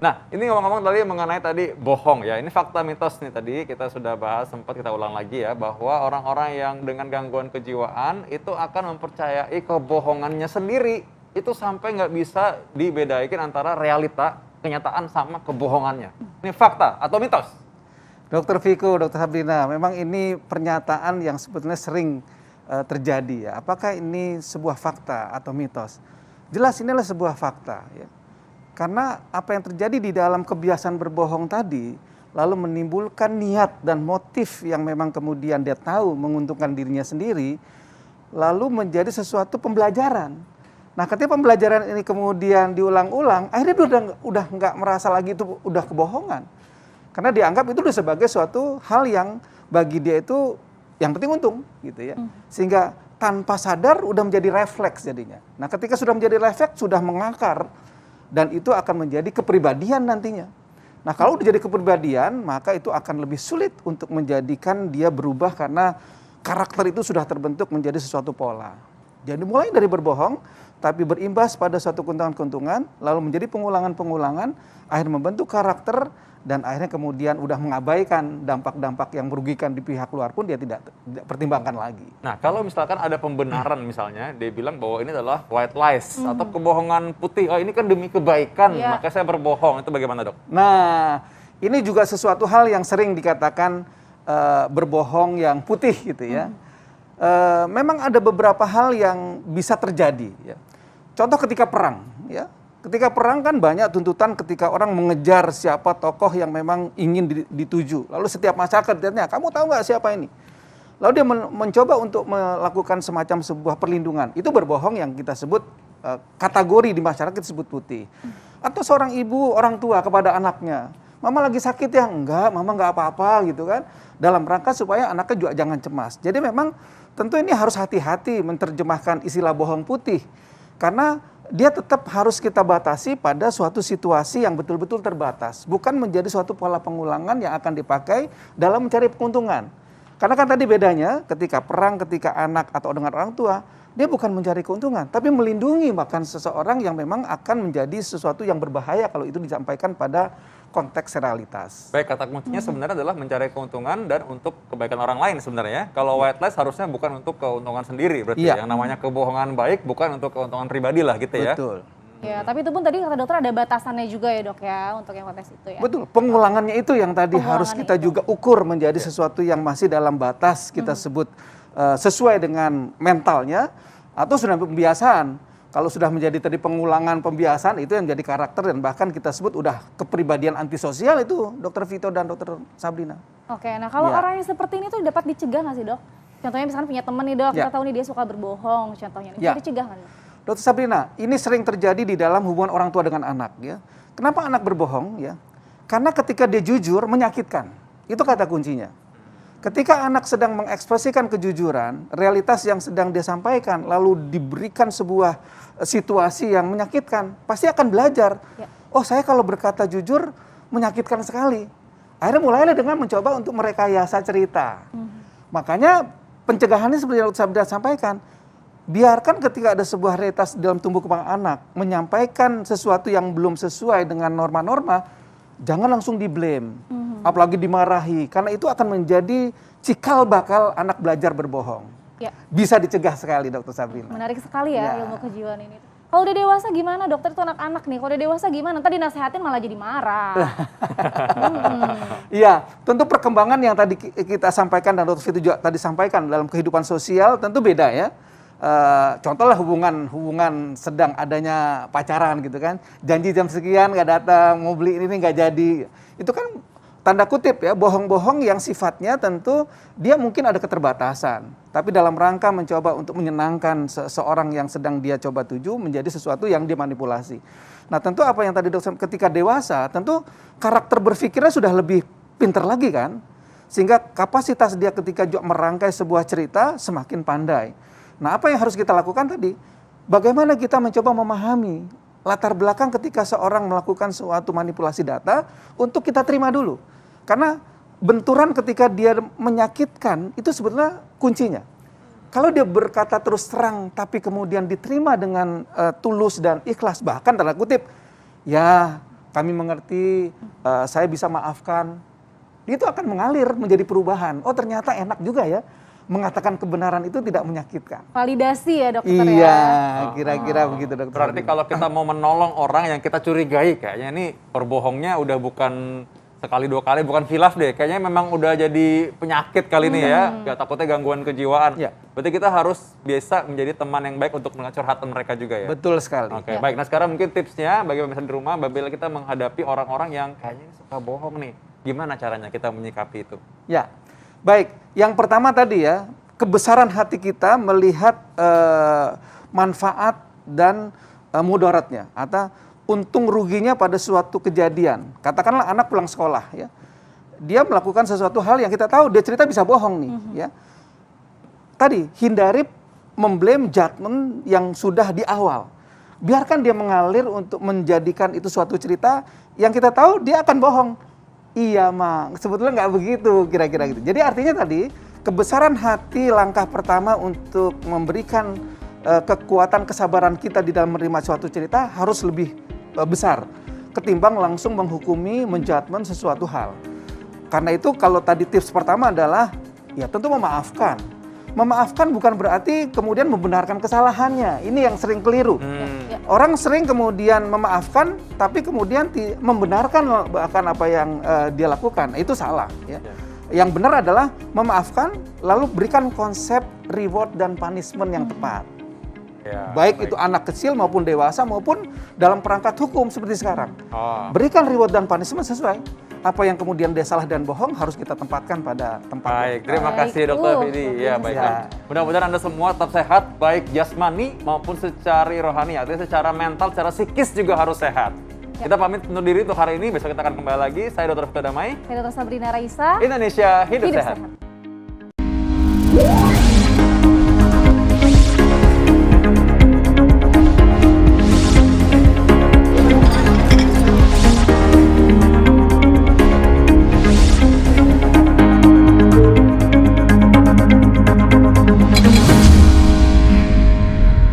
Nah, ini ngomong-ngomong tadi mengenai tadi bohong ya. Ini fakta mitos nih tadi kita sudah bahas, sempat kita ulang lagi ya, bahwa orang-orang yang dengan gangguan kejiwaan itu akan mempercayai kebohongannya sendiri. Itu sampai nggak bisa dibedain antara realita, kenyataan sama kebohongannya. Ini fakta atau mitos? Dokter Viko, Dokter Sabrina, memang ini pernyataan yang sebetulnya sering terjadi ya. Apakah ini sebuah fakta atau mitos? Jelas ini adalah sebuah fakta ya. Karena apa yang terjadi di dalam kebiasaan berbohong tadi, lalu menimbulkan niat dan motif yang memang kemudian dia tahu menguntungkan dirinya sendiri, lalu menjadi sesuatu pembelajaran. Nah, ketika pembelajaran ini kemudian diulang-ulang, akhirnya dia udah nggak merasa lagi itu udah kebohongan. Karena dianggap itu udah sebagai suatu hal yang bagi dia itu yang penting untung, gitu ya. Sehingga tanpa sadar udah menjadi refleks jadinya. Nah, ketika sudah menjadi refleks, sudah mengakar, dan itu akan menjadi kepribadian nantinya. Nah, kalau udah jadi kepribadian, maka itu akan lebih sulit untuk menjadikan dia berubah karena karakter itu sudah terbentuk menjadi sesuatu pola. Jadi mulai dari berbohong, tapi berimbas pada suatu keuntungan-keuntungan, lalu menjadi pengulangan-pengulangan, akhirnya membentuk karakter, dan akhirnya kemudian udah mengabaikan dampak-dampak yang merugikan di pihak luar pun dia tidak pertimbangkan lagi. Nah, kalau misalkan ada pembenaran misalnya, dia bilang bahwa ini adalah white lies atau kebohongan putih. Oh, ini kan demi kebaikan, makanya saya berbohong. Itu bagaimana, Dok? Nah, ini juga sesuatu hal yang sering dikatakan berbohong yang putih gitu ya. Memang ada beberapa hal yang bisa terjadi ya. Contoh ketika perang ya. Ketika perang kan banyak tuntutan ketika orang mengejar siapa tokoh yang memang ingin dituju. Lalu setiap masyarakat ditanya, kamu tahu nggak siapa ini? Lalu dia mencoba untuk melakukan semacam sebuah perlindungan. Itu berbohong yang kita sebut kategori di masyarakat disebut putih. Atau seorang ibu, orang tua kepada anaknya, mama lagi sakit ya? Enggak, mama nggak apa-apa gitu kan. Dalam rangka supaya anaknya juga jangan cemas. Jadi memang tentu ini harus hati-hati menerjemahkan istilah bohong putih. Karena dia tetap harus kita batasi pada suatu situasi yang betul-betul terbatas. Bukan menjadi suatu pola pengulangan yang akan dipakai dalam mencari keuntungan. Karena kan tadi bedanya ketika perang, ketika anak atau dengan orang tua, dia bukan mencari keuntungan, tapi melindungi bahkan seseorang yang memang akan menjadi sesuatu yang berbahaya kalau itu disampaikan pada konteks realitas. Baik, kata kuncinya sebenarnya adalah mencari keuntungan dan untuk kebaikan orang lain sebenarnya. Kalau white lies harusnya bukan untuk keuntungan sendiri, berarti yang namanya kebohongan baik bukan untuk keuntungan pribadi lah gitu ya. Betul. Ya, tapi itu pun tadi kata dokter ada batasannya juga ya, Dok ya, untuk yang konteks itu ya. Betul, pengulangannya itu yang tadi harus kita juga ukur menjadi sesuatu yang masih dalam batas kita sebut sesuai dengan mentalnya atau sudah pembiasaan. Kalau sudah menjadi tadi pengulangan pembiasaan itu yang jadi karakter dan bahkan kita sebut udah kepribadian antisosial itu Dokter Vito dan Dokter Sabrina. Oke, nah kalau orang yang seperti ini tuh dapat dicegah nggak sih, Dok? Contohnya misalkan punya teman nih, Dok, kita tahu nih dia suka berbohong contohnya. Bisa dicegah nggak, Dok? Dokter Sabrina, ini sering terjadi di dalam hubungan orang tua dengan anak ya. Kenapa anak berbohong ya? Karena ketika dia jujur menyakitkan. Itu kata kuncinya. Ketika anak sedang mengekspresikan kejujuran, realitas yang sedang dia sampaikan, lalu diberikan sebuah situasi yang menyakitkan, pasti akan belajar. Oh, saya kalau berkata jujur menyakitkan sekali. Akhirnya mulailah dengan mencoba untuk merekayasa cerita. Makanya pencegahannya seperti yang saya sampaikan, biarkan ketika ada sebuah realitas dalam tumbuh kembang anak, menyampaikan sesuatu yang belum sesuai dengan norma-norma, jangan langsung di-blame, apalagi dimarahi, karena itu akan menjadi cikal bakal anak belajar berbohong. Bisa dicegah sekali, Dokter Sabrina. Menarik sekali ya ilmu kejiwaan ini. Kalau udah dewasa gimana, Dokter? Itu anak-anak nih, kalau udah dewasa gimana? Ntar dinasehatin malah jadi marah. Iya, tentu perkembangan yang tadi kita sampaikan dan Dokter Vito juga tadi sampaikan dalam kehidupan sosial tentu beda ya. Contohlah hubungan sedang adanya pacaran gitu kan, janji jam sekian nggak datang, mau beli ini nggak jadi, itu kan tanda kutip ya, bohong-bohong yang sifatnya tentu dia mungkin ada keterbatasan, tapi dalam rangka mencoba untuk menyenangkan seseorang yang sedang dia coba tuju menjadi sesuatu yang dimanipulasi. Nah tentu apa yang tadi dokter ketika dewasa, tentu karakter berpikirnya sudah lebih pintar lagi kan, sehingga kapasitas dia ketika merangkai sebuah cerita semakin pandai. Nah, apa yang harus kita lakukan tadi? Bagaimana kita mencoba memahami latar belakang ketika seorang melakukan suatu manipulasi data untuk kita terima dulu. Karena benturan ketika dia menyakitkan itu sebetulnya kuncinya. Kalau dia berkata terus terang tapi kemudian diterima dengan tulus dan ikhlas, bahkan tanda kutip, ya kami mengerti, saya bisa maafkan. Itu akan mengalir menjadi perubahan. Oh ternyata enak juga ya, mengatakan kebenaran itu tidak menyakitkan. Validasi ya dokter ya. Iya, kira-kira begitu dokter. Berarti kalau kita mau menolong orang yang kita curigai, kayaknya ini berbohongnya udah bukan sekali dua kali, bukan khilaf deh. Kayaknya memang udah jadi penyakit kali ini ya. Ya takutnya gangguan kejiwaan. Ya. Berarti kita harus biasa menjadi teman yang baik untuk curhatan mereka juga ya. Betul sekali. Oke, baik. Nah sekarang mungkin tipsnya bagi pemirsa di rumah, bila kita menghadapi orang-orang yang kayaknya ini suka bohong nih. Gimana caranya kita menyikapi itu? Ya, baik. Yang pertama tadi ya, kebesaran hati kita melihat manfaat dan mudaratnya atau untung ruginya pada suatu kejadian. Katakanlah anak pulang sekolah ya, dia melakukan sesuatu hal yang kita tahu dia cerita bisa bohong nih ya. Tadi hindari memblame judgment yang sudah di awal. Biarkan dia mengalir untuk menjadikan itu suatu cerita yang kita tahu dia akan bohong. Iya Mang, sebetulnya nggak begitu kira-kira gitu. Jadi artinya tadi kebesaran hati langkah pertama untuk memberikan kekuatan kesabaran kita di dalam menerima suatu cerita harus lebih besar ketimbang langsung menghukumi, menjudgment sesuatu hal. Karena itu kalau tadi tips pertama adalah ya tentu memaafkan. Memaafkan bukan berarti kemudian membenarkan kesalahannya. Ini yang sering keliru. Orang sering kemudian memaafkan tapi kemudian membenarkan bahkan apa yang dia lakukan. Itu salah ya. Yang benar adalah memaafkan lalu berikan konsep reward dan punishment yang tepat. Ya, baik itu anak kecil maupun dewasa maupun dalam perangkat hukum seperti sekarang. Berikan reward dan punishment sesuai apa yang kemudian dia salah dan bohong harus kita tempatkan pada tempatnya. Baik, terima kasih Dokter Vidi. Ya, baiklah. Mudah-mudahan Anda semua tetap sehat, baik jasmani maupun secara rohani, artinya secara mental, secara psikis juga harus sehat. Kita pamit undur diri untuk hari ini, besok kita akan kembali lagi. Saya Dr. Vito Damai. Saya Dr. Sabrina Raisa. Indonesia hidup sehat. sehat.